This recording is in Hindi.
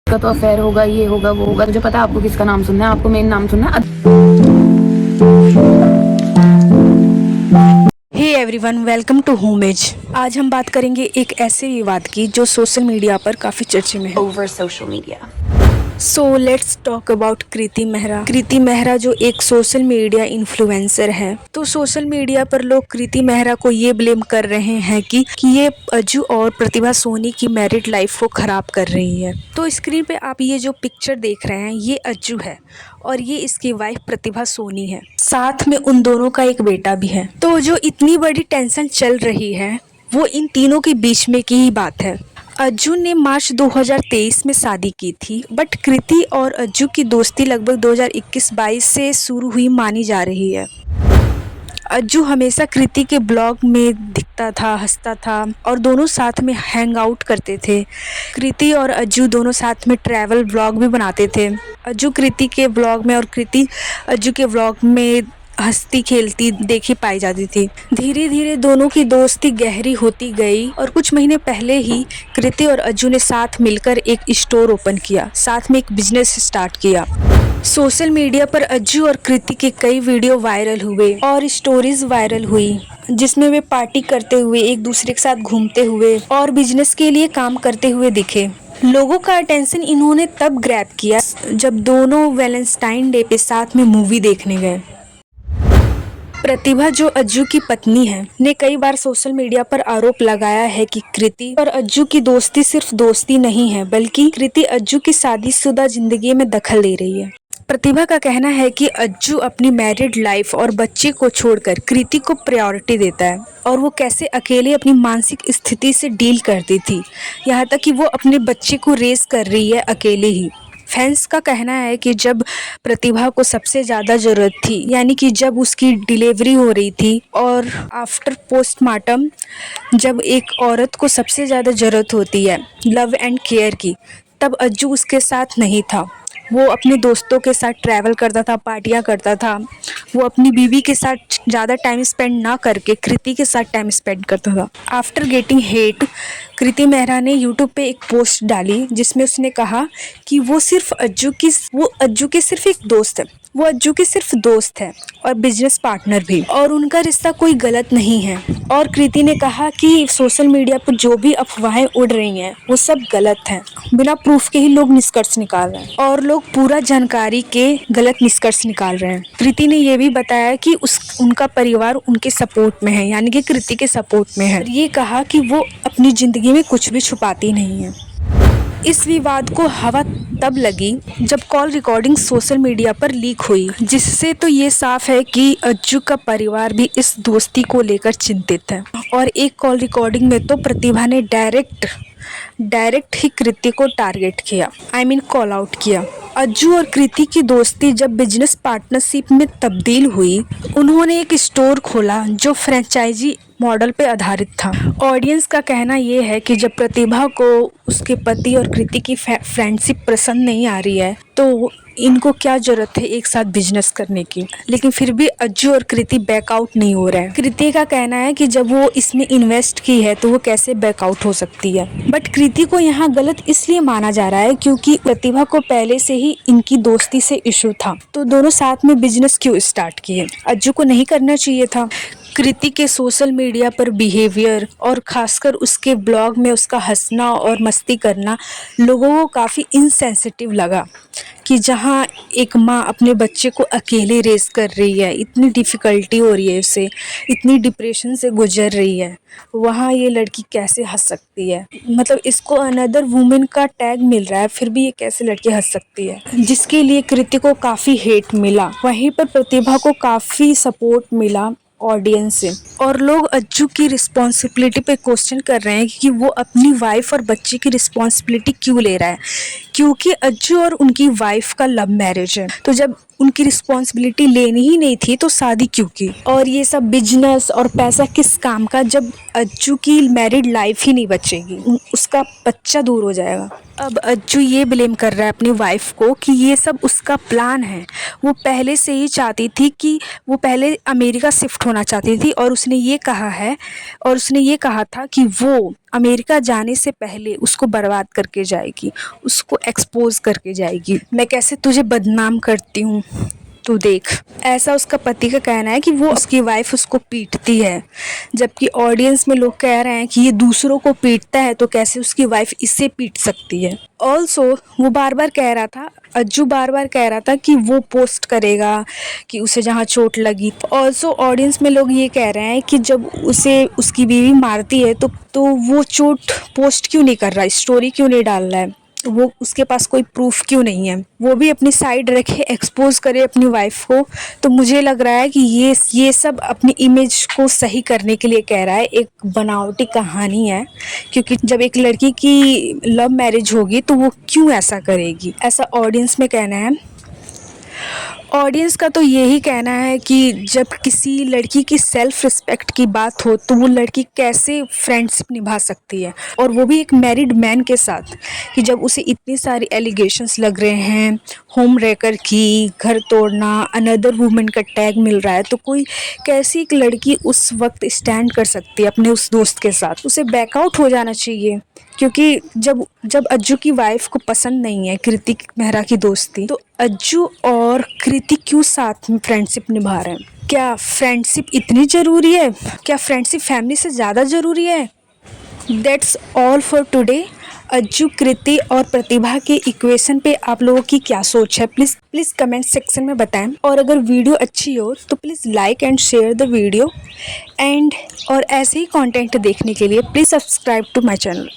का तो अफेयर होगा, ये होगा, वो होगा। मुझे पता है आपको किसका नाम सुनना है, आपको मेन नाम सुनना है। Hey everyone, welcome to homage. आज हम बात करेंगे एक ऐसे विवाद की जो सोशल मीडिया पर काफी चर्चे में है। Over social media. So let's talk about Kriti Mehra. Kriti Mehra जो एक सोशल मीडिया इन्फ्लुएंसर है, तो सोशल मीडिया पर लोग कृति मेहरा को ये ब्लेम कर रहे हैं कि ये अज्जू और प्रतिभा सोनी की मैरिड लाइफ को खराब कर रही है। तो स्क्रीन पे आप ये जो पिक्चर देख रहे हैं, ये अज्जू है और ये इसकी वाइफ प्रतिभा सोनी है। साथ में उन दोनों का एक बेटा भी है। तो जो इतनी बड़ी टेंशन चल रही है वो इन तीनों के बीच में की ही बात है। अज्जू ने मार्च 2023 में शादी की थी, बट कृति और अज्जू की दोस्ती लगभग 2021-22 से शुरू हुई मानी जा रही है। अज्जू हमेशा कृति के ब्लॉग में दिखता था, हंसता था और दोनों साथ में हैंग आउट करते थे। कृति और अज्जू दोनों साथ में ट्रैवल व्लॉग भी बनाते थे। अज्जू कृति के व्लॉग में और कृति अज्जू के व्लॉग में हंसती खेलती देखी पाई जाती थी। धीरे धीरे दोनों की दोस्ती गहरी होती गई और कुछ महीने पहले ही कृति और अज्जू ने साथ मिलकर एक स्टोर ओपन किया, साथ में एक बिजनेस स्टार्ट किया। सोशल मीडिया पर अज्जू और कृति के कई वीडियो वायरल हुए और स्टोरीज वायरल हुई, जिसमें वे पार्टी करते हुए, एक दूसरे के साथ घूमते हुए और बिजनेस के लिए काम करते हुए दिखे। लोगों का अटेंशन इन्होंने तब ग्रैब किया जब दोनों वैलेंटाइन डे पे साथ में मूवी देखने गए। प्रतिभा, जो अज्जू की पत्नी है, ने कई बार सोशल मीडिया पर आरोप लगाया है कि कृति और अज्जू की दोस्ती सिर्फ दोस्ती नहीं है, बल्कि कृति अज्जू की शादीशुदा जिंदगी में दखल दे रही है। प्रतिभा का कहना है कि अज्जू अपनी मैरिड लाइफ और बच्चे को छोड़कर कृति को प्रायोरिटी देता है और वो कैसे अकेले अपनी मानसिक स्थिति से डील करती थी, यहाँ तक कि वो अपने बच्चे को रेस कर रही है अकेले ही। फैंस का कहना है कि जब प्रतिभा को सबसे ज़्यादा ज़रूरत थी, यानी कि जब उसकी डिलीवरी हो रही थी और आफ्टर पोस्टमार्टम, जब एक औरत को सबसे ज़्यादा ज़रूरत होती है लव एंड केयर की, तब अज्जू उसके साथ नहीं था। वो अपने दोस्तों के साथ ट्रैवल करता था, पार्टियां करता था। वो अपनी बीवी के साथ ज़्यादा टाइम स्पेंड ना करके कृति के साथ टाइम स्पेंड करता था। आफ्टर गेटिंग हेट, कृति मेहरा ने यूट्यूब पे एक पोस्ट डाली जिसमें उसने कहा कि वो अज्जू के सिर्फ एक दोस्त है, वो अज्जू के सिर्फ दोस्त है और बिजनेस पार्टनर भी, और उनका रिश्ता कोई गलत नहीं है। और कृति ने कहा कि सोशल मीडिया पर जो भी अफवाहें उड़ रही हैं वो सब गलत हैं, बिना प्रूफ के ही लोग निष्कर्ष निकाल रहे हैं और लोग पूरा जानकारी के गलत निष्कर्ष निकाल रहे हैं। कृति ने ये भी बताया कि उनका परिवार उनके सपोर्ट में है, यानी कि कृति के सपोर्ट में है। ये कहा कि वो अपनी जिंदगी में कुछ भी छुपाती नहीं है। इस विवाद को हवा तब लगी जब कॉल रिकॉर्डिंग सोशल मीडिया पर लीक हुई, जिससे तो ये साफ है कि अज्जू का परिवार भी इस दोस्ती को लेकर चिंतित है। और एक कॉल रिकॉर्डिंग में तो प्रतिभा ने डायरेक्ट ही कृति को टारगेट किया, कॉल आउट किया। अज्जू और कृति की दोस्ती जब बिजनेस पार्टनरशिप में तब्दील हुई, उन्होंने एक स्टोर खोला जो फ्रेंचाइजी मॉडल पे आधारित था। ऑडियंस का कहना ये है कि जब प्रतिभा को उसके पति और कृति की फ्रेंडशिप पसंद नहीं आ रही है, तो इनको क्या जरूरत है एक साथ बिजनेस करने की। लेकिन फिर भी अज्जू और कृति बैकआउट नहीं हो रहे हैं। कृति का कहना है कि जब वो इसमें इन्वेस्ट की है तो वो कैसे बैकआउट हो सकती है। बट कृति को यहाँ गलत इसलिए माना जा रहा है क्योंकि प्रतिभा को पहले से ही इनकी दोस्ती से इशू था, तो दोनों साथ में बिजनेस क्यों स्टार्ट किए। अज्जू को नहीं करना चाहिए था। कृति के सोशल मीडिया पर बिहेवियर और खासकर उसके ब्लॉग में उसका हंसना और मस्ती करना लोगों को काफ़ी इनसेंसिटिव लगा कि जहाँ एक माँ अपने बच्चे को अकेले रेस कर रही है, इतनी डिफ़िकल्टी हो रही है उसे, इतनी डिप्रेशन से गुजर रही है, वहाँ ये लड़की कैसे हंस सकती है। मतलब इसको अनदर वुमेन का टैग मिल रहा है, फिर भी ये कैसे लड़की हंस सकती है, जिसके लिए कृति को काफ़ी हेट मिला। वहीं पर प्रतिभा को काफ़ी सपोर्ट मिला ऑडियंस से। और लोग अज्जू की रिस्पॉन्सिबिलिटी पे क्वेश्चन कर रहे हैं कि वो अपनी वाइफ और बच्चे की रिस्पॉन्सिबिलिटी क्यों ले रहा है, क्योंकि अज्जू और उनकी वाइफ का लव मैरिज है। तो जब उनकी रिस्पॉन्सिबिलिटी लेनी ही नहीं थी तो शादी क्यों की। और ये सब बिजनेस और पैसा किस काम का जब अज्जू की मैरिड लाइफ ही नहीं बचेगी, उसका बच्चा दूर हो जाएगा। अब अज्जू ये ब्लेम कर रहा है अपनी वाइफ को कि ये सब उसका प्लान है। वो पहले से ही चाहती थी कि वो पहले अमेरिका शिफ्ट होना चाहती थी और उसने ये कहा था कि वो अमेरिका जाने से पहले उसको बर्बाद करके जाएगी, उसको एक्सपोज करके जाएगी। मैं कैसे तुझे बदनाम करती हूँ तू देख, ऐसा उसका पति का कहना है कि वो उसकी वाइफ उसको पीटती है, जबकि ऑडियंस में लोग कह रहे हैं कि ये दूसरों को पीटता है तो कैसे उसकी वाइफ इसे पीट सकती है। ऑल्सो वो अज्जू बार बार कह रहा था कि वो पोस्ट करेगा कि उसे जहाँ चोट लगी। ऑल्सो ऑडियंस में लोग ये कह रहे हैं कि जब उसे उसकी बीवी मारती है तो वो चोट पोस्ट क्यों नहीं कर रहा है, स्टोरी क्यों नहीं डाल रहा है, वो उसके पास कोई प्रूफ क्यों नहीं है, वो भी अपनी साइड रखे एक्सपोज करे अपनी वाइफ को। तो मुझे लग रहा है कि ये सब अपनी इमेज को सही करने के लिए कह रहा है, एक बनावटी कहानी है। क्योंकि जब एक लड़की की लव मैरिज होगी तो वो क्यों ऐसा करेगी, ऐसा ऑडियंस में कहना है। ऑडियंस का तो यही कहना है कि जब किसी लड़की की सेल्फ रिस्पेक्ट की बात हो तो वो लड़की कैसे फ्रेंडशिप निभा सकती है, और वो भी एक मैरिड मैन के साथ, कि जब उसे इतनी सारी एलिगेशंस लग रहे हैं, होम रेकर की, घर तोड़ना, अनदर वुमेन का टैग मिल रहा है, तो कोई कैसी एक लड़की उस वक्त स्टैंड कर सकती है अपने उस दोस्त के साथ। उसे बैकआउट हो जाना चाहिए। क्योंकि जब अज्जू की वाइफ को पसंद नहीं है कृतिक मेहरा की दोस्ती, तो अज्जू और कृतिक क्यों साथ में फ्रेंडशिप निभा रहे हैं? क्या फ्रेंडशिप इतनी ज़रूरी है? क्या फ्रेंडशिप फैमिली से ज़्यादा ज़रूरी है? That's all for today. Ajju, Kriti और प्रतिभा के इक्वेशन पे आप लोगों की क्या सोच है, प्लीज़ कमेंट सेक्शन में बताएं। और अगर वीडियो अच्छी हो तो please like and share the video और ऐसे ही कंटेंट देखने के लिए please subscribe to my channel.